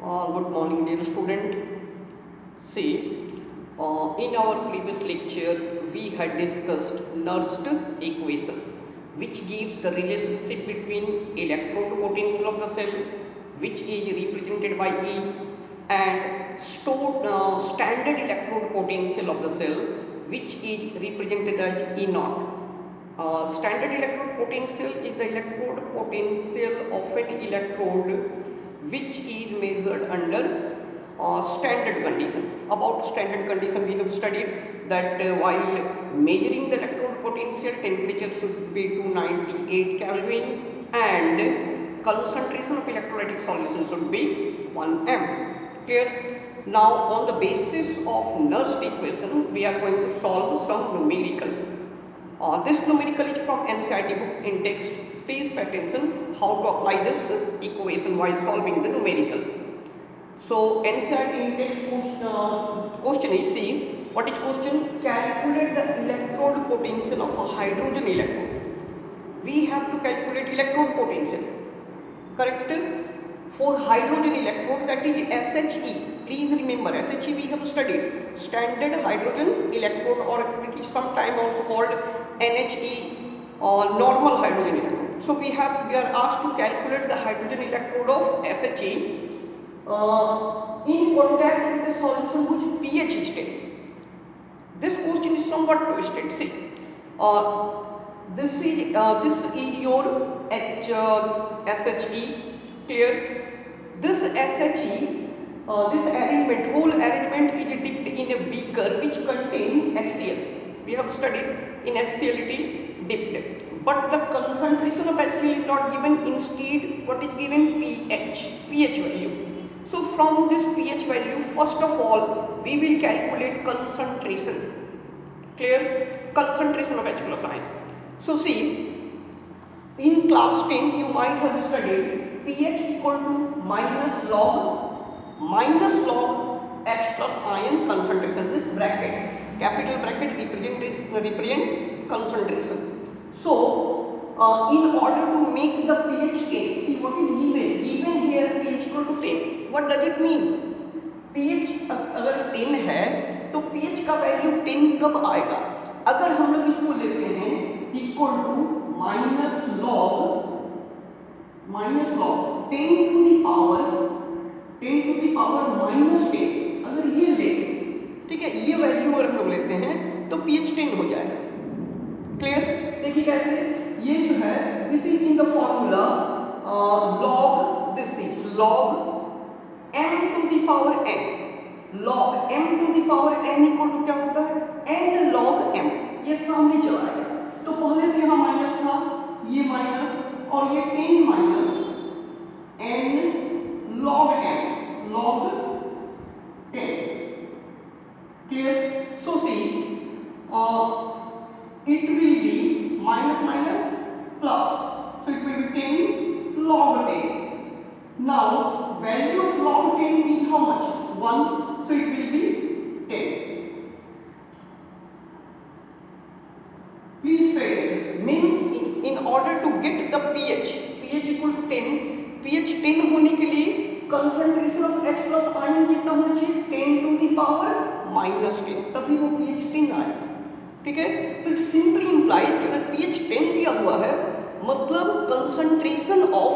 Good morning, dear student. See, in our previous lecture, we had discussed Nernst equation, which gives the relationship between electrode potential of the cell, which is represented by E, and standard electrode potential of the cell, which is represented as E naught. Standard electrode potential is the electrode potential of an electrode which is measured under standard condition. About standard condition, we have studied that while measuring the electrode potential, temperature should be 298 Kelvin and concentration of electrolytic solution should be 1 m. Clear? Now, on the basis of Nernst equation, we are going to solve some numerical. This numerical is from NCERT book in text. Please pay attention how to apply this equation while solving the numerical. So NCERT in text question is, see what is question? Calculate the electrode potential of a hydrogen electrode. We have to calculate electrode potential, correct? For hydrogen electrode, that is SHE. Please remember, SHE we have studied, standard hydrogen electrode, or it is sometimes also called NHE or normal hydrogen electrode. So we are asked to calculate the hydrogen electrode of SHE in contact with the solution whose pH is 10. This question is somewhat twisted. See, this is your SHE. Clear? This SHE, this arrangement, whole arrangement is dipped in a beaker which contains HCl. We have studied in HCl it is dipped, but the concentration of HCl is not given. Instead, what is given? pH value. So from this pH value, first of all, we will calculate concentration. Clear? Concentration of H plus ion. So see, in class 10 you might have studied pH equal to minus log H plus ion concentration. This bracket, capital bracket, represent concentration. So in order to make the pH 10, see what is given? Given here pH equal to 10. What does it means? pH अगर 10 है तो pH का value 10 कब आएगा? अगर हम लोग इसको लेते हैं equal to minus log 10 to the power minus 10, अगर ये ले, ठीक है, ये वैल्यू अगर हम लोग लेते हैं तो pH 10 हो जाएगा. क्लियर? देखिए कैसे, ये जो है this is in the formula log, this is log m to the power n. log m to the power n equal to क्या होता है? n log m. ये सामने चला आएगा तो पहले से यहाँ माइनस था, ये माइनस और ये 10 minus n log m log 10. Clear? So see, it will be minus minus plus, so it will be 10 log 10. Now value of log 10 is how much? 1, so it will be 10. Please pay attention. Means in order to get the pH equal to 10, pH 10 होने के लिए concentration of H plus ion कितना होना चाहिए? 10 to the power minus 10, तभी वो pH 10 आएगा. ठीक है? तो it simply implies कि अगर pH 10 दिया हुआ है, मतलब concentration of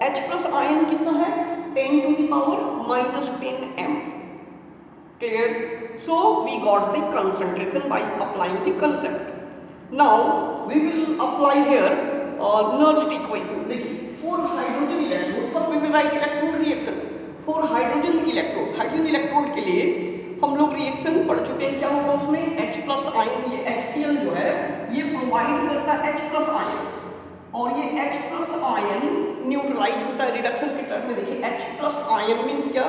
H plus ion कितना है? 10 to the power minus 10 m. Clear? So we got the concentration by applying the concept. Now we will apply here Nernst equation. देखिए, for hydrogen electrode, first we will write electrode reaction. For hydrogen electrode के लिए हम लोग reaction पढ़ चुके हैं. क्या होगा उसमें? H plus ion, ये HCl जो है ये प्रोवाइड करता है H plus ion, और ये H plus ion न्यूट्रलाइज होता है रिडक्शन के टर्म में. देखिए H plus ion मीन्स क्या?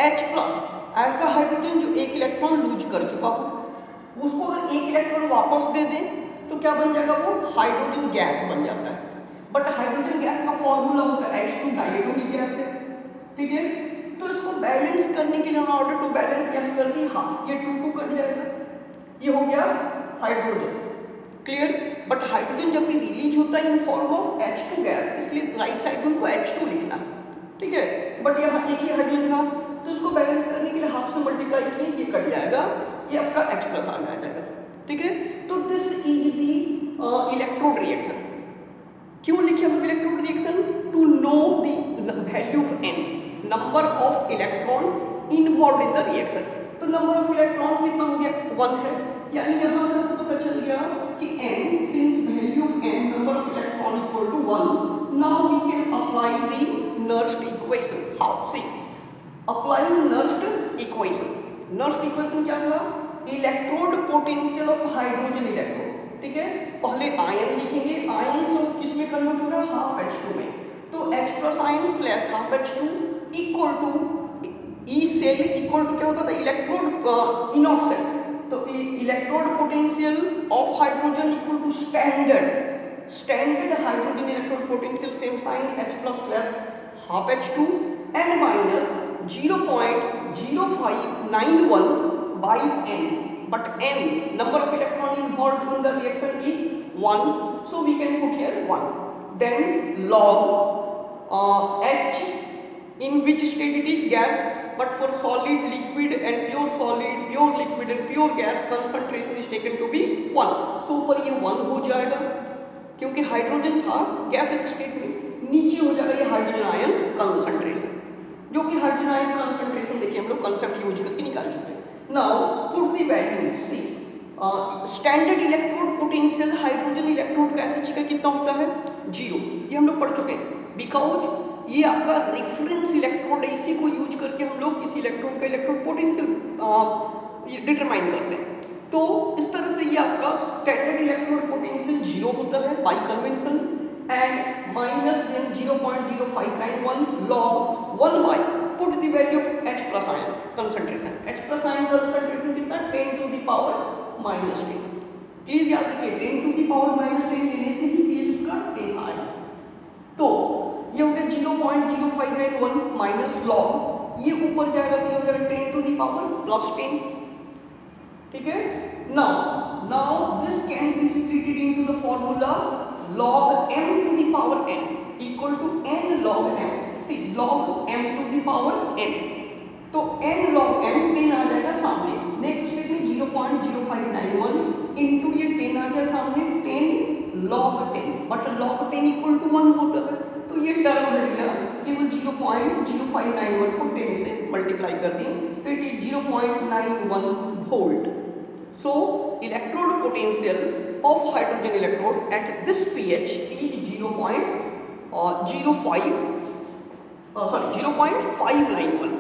H plus ऐसा हाइड्रोजन जो एक इलेक्ट्रॉन लूज कर चुका हो, उसको अगर एक इलेक्ट्रॉन वापस दे दे तो क्या बन जाएगा? वो हाइड्रोजन गैस बन जाता है. बट हाइड्रोजन गैस का फॉर्मूला होता है H2, डायटोनिक गैस है. ठीक है? तो इसको बैलेंस करने के लिए, ऑर्डर टू बैलेंस क्या करती है? हाफ, ये 2 कट जाएगा, ये हो गया हाइड्रोजन. क्लियर? बट हाइड्रोजन जब भी रिलीज होता है in form of H2 gas, इसलिए राइट साइड में उनको H2 लिखना है. ठीक है? बट यहाँ एक ही हाइड्रोजन था, तो इसको बैलेंस करने के लिए हाफ से मल्टीप्लाई किए, ये कट जाएगा, ये आपका H प्लस आ जाएगा। ठीक है, तो this is the electrode reaction. क्यों लिखे हम लोग electrode reaction? To know the value of n, number of electron involve in the reaction. तो नंबर ऑफ इलेक्ट्रॉन कितना हो गया? 1 है, यानी यहाँ से आपको पता चल गया कि n, since value of n, number of electron equal to 1, now we can apply the Nernst equation. How? See, applying Nernst equation. Nernst equation क्या था? Electrode potential of hydrogen electrode. ठीक है, पहले आयन लिखेंगे, आयन से किस में convert होगा? हाफ H2 में। तो H plus ion slash half H2 equal to E cell equal to क्या होता था? इलेक्ट्रोड इनॉट सेल। तो electrode potential of hydrogen equal to standard hydrogen electrode potential, same sign, H plus slash half H2 and minus 0.0591 by n, but n, number of electron involved in the reaction is 1, so we can put here 1. Then log H, in which state it is? Gas, but for solid, liquid and pure solid, pure liquid and pure gas, concentration is taken to be 1. so ऊपर ये 1 हो जाएगा क्योंकि hydrogen था gases state में, नीचे हो जाएगा ये हाइड्रोजन आयन कंसंट्रेशन, जो कि हाइड्रोजन आयन कंसंट्रेशन देखिए हम लोग कंसेप्ट यूज करके निकाल चुके हैं। Now put the values. See, standard electrode potential hydrogen electrode का एसएच का कितना होता है? 0। ये हम लोग पढ़ चुके हैं, बिकॉज ये आपका रेफरेंस इलेक्ट्रोड है, इसी को यूज करके हम लोग इस इलेक्ट्रोड का इलेक्ट्रोड पोटेंशियल डिटरमाइन करते हैं। तो इस तरह से ये आपका स्टैंडर्ड इलेक्ट्रोड पोटेंशियल 0 होता है by convention, and minus then 0.0591 log 1 by put the value of H plus ion concentration. H plus ion concentration कितना? 10 to the power minus 10। Please याद रखिए 10 to the power minus 10 लेने से ही pH उसका 10 आएगा। तो ये हो गया 0.0591 माइनस log, ये ऊपर जाएगा तो ये हो जाएगा 10 to the power plus 10। ठीक है, now this can be split into the formula log m to the power n equal to n log m। See, log m to the power n, तो n log m 10 आ जाएगा सामने। Next step में 0.0591 into ये 10 आ जाएगा सामने 10 log 10, but log 10 equal to 1 होता है, तो ये टर्म हट गया, केवल 0.0591 को 10 से मल्टीप्लाई कर दिए तो it is 0.91 volt. So electrode potential of hydrogen electrode at this pH is 0.591,